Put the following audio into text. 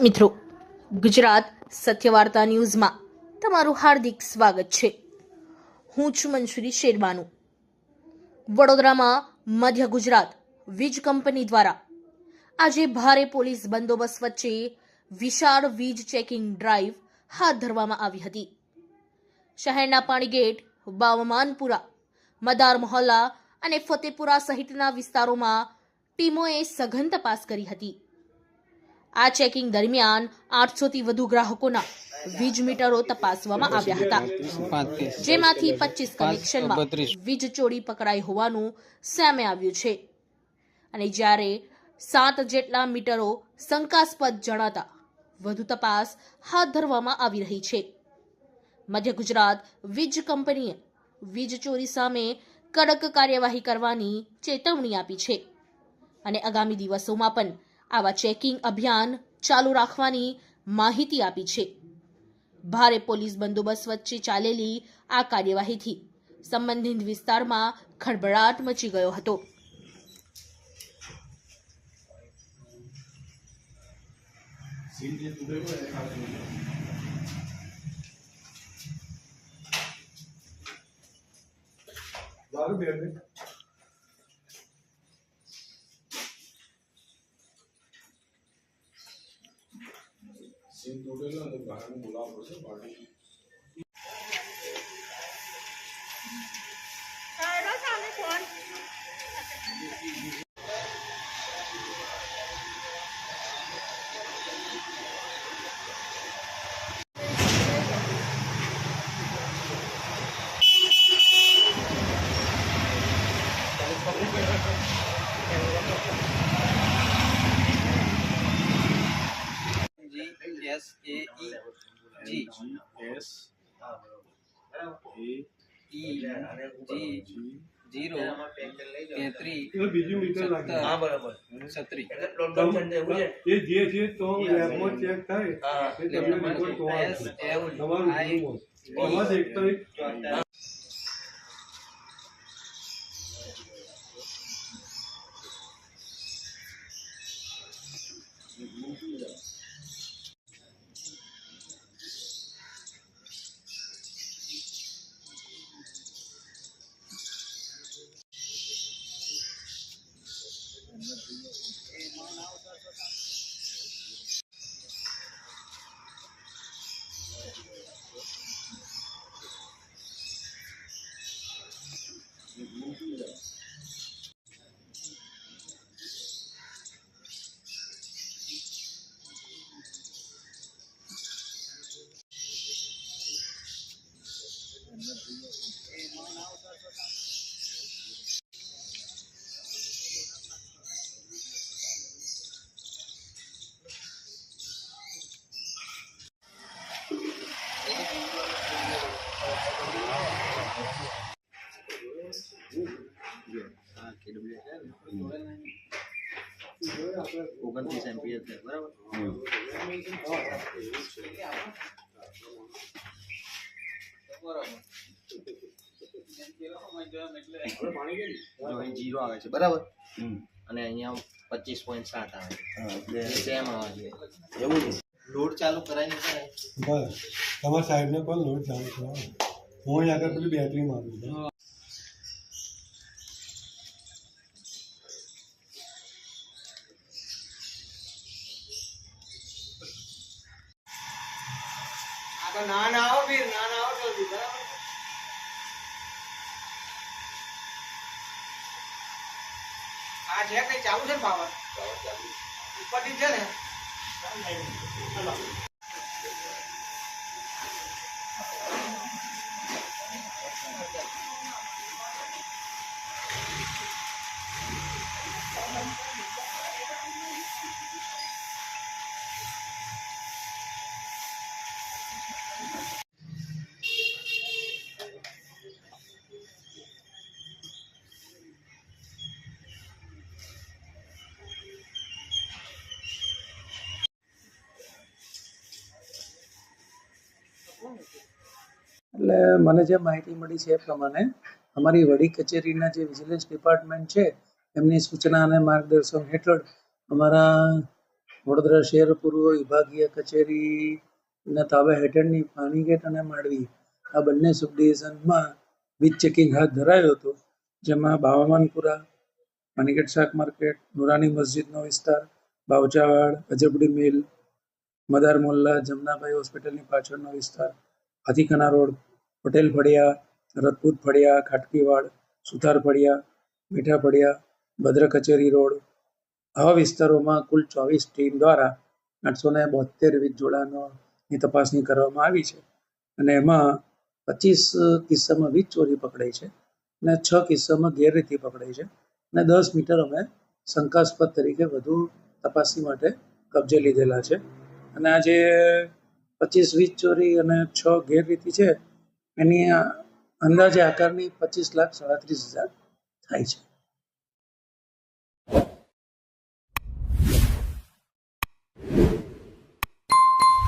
મિત્રો, ગુજરાત સત્યવાર્તા ન્યૂઝમાં તમારું હાર્દિક સ્વાગત છે। હું છું મંસૂરી શેરબાનુ। વડોદરામાં મધ્ય ગુજરાત વીજ કંપની દ્વારા આજે ભારે પોલીસ બંદોબસ્ત વચ્ચે વિશાળ વીજ ચેકિંગ ડ્રાઈવ હાથ ધરવામાં આવી હતી। શહેરના પાણીગેટ, બાવમાનપુરા, મદાર મોહલ્લા અને ફતેપુરા સહિતના વિસ્તારોમાં ટીમોએ સઘન તપાસ કરી હતી। આ ચેકિંગ દરમિયાન 800 થી વધુ ગ્રાહકોના વીજ મીટરો તપાસવામાં આવ્યા હતા, જેમાંથી 25 કનેક્શનમાં વીજ ચોરી પકડાઈ હોવાનું સામે આવ્યું છે અને જ્યારે 7 જેટલા મીટરો શંકાસ્પદ જણાતા વધુ તપાસ હાથ ધરવામાં આવી રહી છે। મધ્ય ગુજરાત વીજ કંપનીએ વીજ ચોરી સામે કડક કાર્યવાહી કરવાની ચેતવણી આપી છે અને આગામી દિવસોમાં પણ આવા ચેકિંગ અભિયાન ચાલુ રાખવાની માહિતી આપી છે। ભારે પોલીસ બંદોબસ્ત વચ્ચે ચાલેલી આ કાર્યવાહીથી સંબંધિત વિસ્તારમાં ખળભળાટ મચી ગયો હતો। सीन टोटल है बाहर में बोला पड़े पार्टी हेलो सामने कौन ઓગણત્રીસ એમ્પિયર છે બરાબર। જીરો આવે છે બરાબર અને અહીંયા 25.7 આવે છે સેમ આવે છે એવું છે। લોડ ચાલુ કરાય નહીં બસ તમારા સાહેબને પણ લોડ ચાલુ કરો। હું અહીં આગળ પેલી બેટરી મારું છું। ના ના આવો વીર ના ના આવો જલ્દી બરાબર। આ છે કઈ ચાલુ છે પાવર ઉપરથી છે ને ચલો એટલે મને જે માહિતી મળી છે એ પ્રમાણે અમારી વડી કચેરીના જે વિજિલન્સ ડિપાર્ટમેન્ટ છે એમની સૂચના અને માર્ગદર્શન હેઠળ અમારા વડોદરા શહેર પૂર્વ વિભાગીય કચેરીના તાબા હેઠળની પાણીગેટ અને માંડવી આ બંને સબ ડિવિઝનમાં વીજ ચેકિંગ હાથ ધરાયું હતું, જેમાં બાવામાનપુરા, પાણીગેટ શાક માર્કેટ, નુરાની મસ્જિદનો વિસ્તાર, બાવચાવાડ, અજબડી મિલ, મદાર મોલ્લા, જમનાભાઈ હોસ્પિટલની પાછળનો વિસ્તાર, હાથીખાના રોડ, પટેલ ફળિયા, રજપૂત ફળિયા, ખાટકીવાડ, સુથાર ફળિયા, મીઠા ફળિયા, ભદ્ર કચેરી રોડ, આવા વિસ્તારોમાં કુલ 24 ટીમ દ્વારા 872 વીજ જોડાણોની તપાસણી કરવામાં આવી છે અને એમાં 25 કિસ્સામાં વીજ ચોરી પકડાઈ છે અને 6 કિસ્સામાં ગેરરીતિ પકડાઈ છે અને 10 મીટર અમે શંકાસ્પદ તરીકે વધુ તપાસણી માટે કબજે લીધેલા છે અને આ જે 25 વીજ ચોરી અને 6 ગેરરીતિ છે એની અંદાજે આકારની 25,37,000 થાય છે.